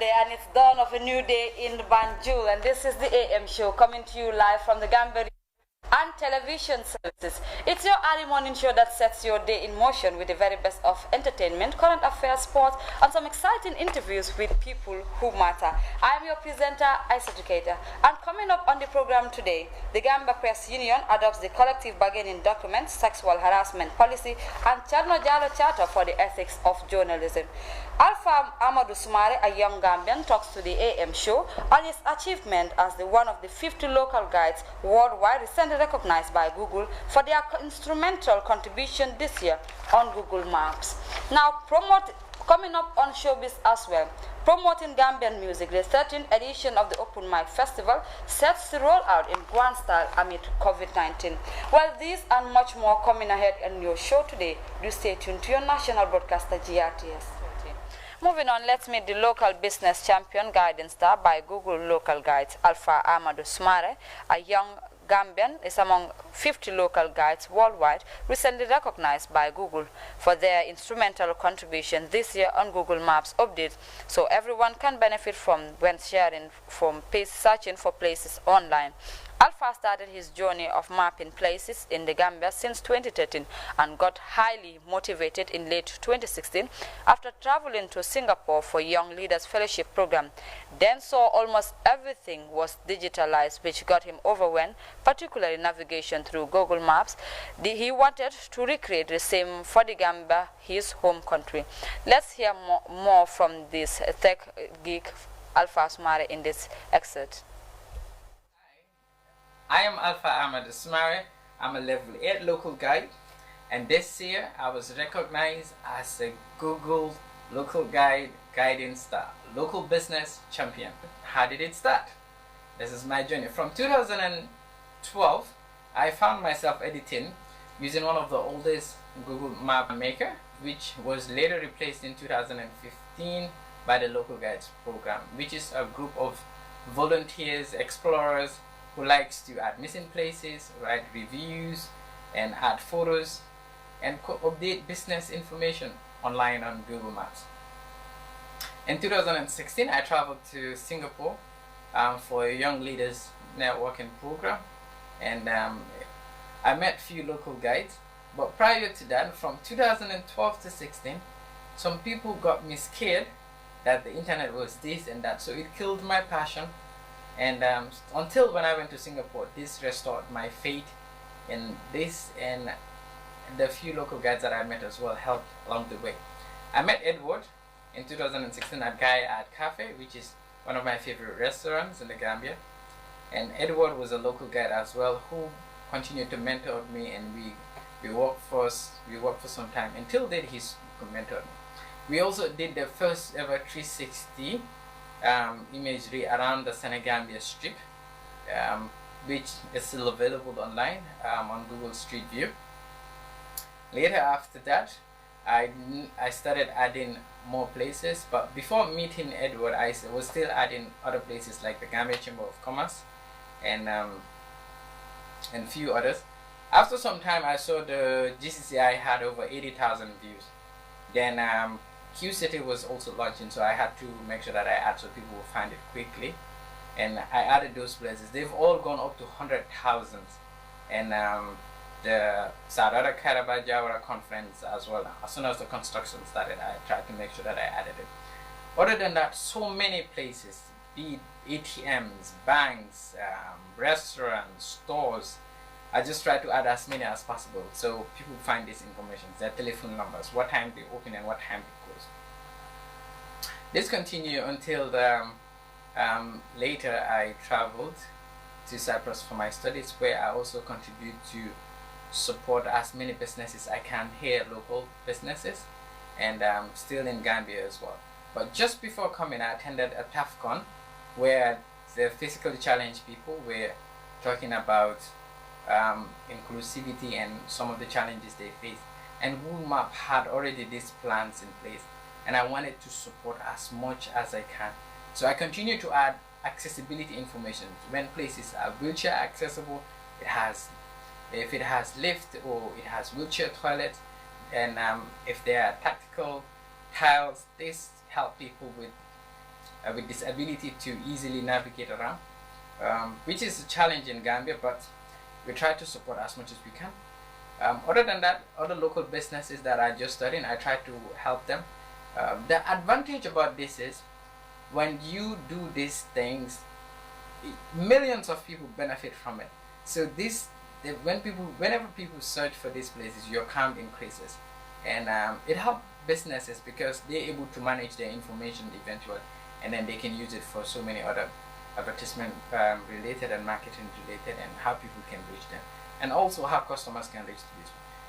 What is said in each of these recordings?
Saturday and it's dawn of a new day in Banjul, and this is the AM show coming to you live from the Gambia Radio and Television Services. It's your early morning show that sets your day in motion with the very best of entertainment, current affairs, sports, and some exciting interviews with people who matter. I'm your presenter, Isa Educator, and coming up on the program today, the Gambia Press Union adopts the collective bargaining document, sexual harassment policy, and Charno Jalo Charter for the ethics of journalism. Alpha Amadou Sumareh, a young Gambian, talks to the AM show on his achievement as one of the 50 local guides worldwide recently recognized by Google for their instrumental contribution this year on Google Maps. Now, coming up on Showbiz as well, promoting Gambian music, the 13th edition of the Open Mic Festival sets to roll out in grand style amid COVID-19. Well, these and much more coming ahead in your show today. Do stay tuned to your national broadcaster GRTS. Moving on, let's meet the local business champion guidance star by Google Local Guides, Alpha Amadou Sumareh, a young Gambian, is among 50 local guides worldwide recently recognized by Google for their instrumental contribution this year on Google Maps updates, so everyone can benefit from when searching for places online. Alpha started his journey of mapping places in the Gambia since 2013 and got highly motivated in late 2016 after traveling to Singapore for Young Leaders Fellowship Program. Then saw almost everything was digitalized, which got him overwhelmed, particularly navigation through Google Maps. He wanted to recreate the same for the Gambia, his home country. Let's hear more from this tech geek Alpha Sumareh in this excerpt. I am Alpha Amadou Sumareh. I'm a level 8 local guide, and this year I was recognized as a Google Local Guide Guiding Star, local business champion. How did it start? This is my journey. From 2012, I found myself editing using one of the oldest Google Map Maker, which was later replaced in 2015 by the Local Guides program, which is a group of volunteers, explorers, who likes to add missing places, write reviews, and add photos, and update business information online on Google Maps. In 2016, I traveled to Singapore for a Young Leaders Networking program, and I met a few local guides. But prior to that, from 2012 to 16, some people got me scared that the internet was this and that, so it killed my passion. And until when I went to Singapore, this restored my faith in this, and the few local guides that I met as well helped along the way. I met Edward in 2016 at Guy at Cafe, which is one of my favorite restaurants in the Gambia. And Edward was a local guide as well who continued to mentor me, and we worked for some time until then he's mentored me. We also did the first ever 360 imagery around the Senegambia Strip, which is still available online on Google Street View. Later after that, I started adding more places, but before meeting Edward, I was still adding other places like the Gambia Chamber of Commerce and few others. After some time, I saw the GCCI had over 80,000 views. Then Q City was also launching, so I had to make sure that I add so people will find it quickly, and I added those places. They've all gone up to 100,000, and the Sarada Karaba Jawara conference as well. As soon as the construction started, I tried to make sure that I added it. Other than that, so many places, be it ATMs, banks, restaurants, stores. I just try to add as many as possible so people find this information, their telephone numbers, what time they open and what time they close. This continued until later I traveled to Cyprus for my studies, where I also contribute to support as many businesses I can here, local businesses, and still in Gambia as well. But just before coming, I attended a TAFCON where the physically challenged people were talking about inclusivity and some of the challenges they face, and Google Map had already these plans in place, and I wanted to support as much as I can. So I continue to add accessibility information when places are wheelchair accessible. If it has lift or it has wheelchair toilets, and if there are tactical tiles, this help people with with disability to easily navigate around, which is a challenge in Gambia, but we try to support as much as we can. Other than that, other local businesses that are just starting, I try to help them. The advantage about this is when you do these things, millions of people benefit from it. So whenever people search for these places, your count increases, and it helps businesses because they're able to manage their information eventually, and then they can use it for so many other advertisement related and marketing related, and how people can reach them, and also how customers can reach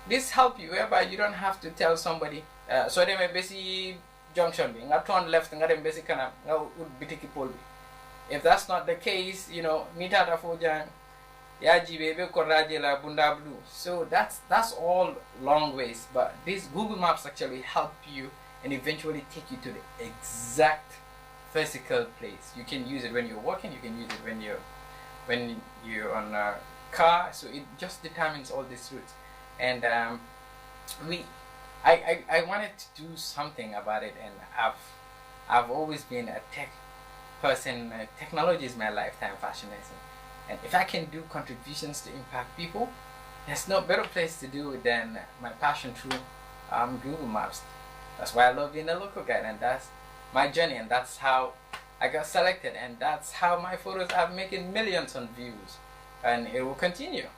this help you whereby you don't have to tell somebody so they may basically junction being up turn left and then basically kind of bitiki pole. If that's not the case, you know, nita ta fojan yaji bebe koraje la bunda blue. So that's all long ways, but these Google Maps actually help you and eventually take you to the exact physical place. You can use it when you're walking, you can use it when you're on a car, so it just determines all these routes. And I wanted to do something about it, and I've always been a tech person. Technology is my lifetime fascination, and if I can do contributions to impact people, there's no better place to do it than my passion through Google Maps. That's why I love being a local guide, and that's my journey, and that's how I got selected, and that's how my photos are making millions on views, and it will continue.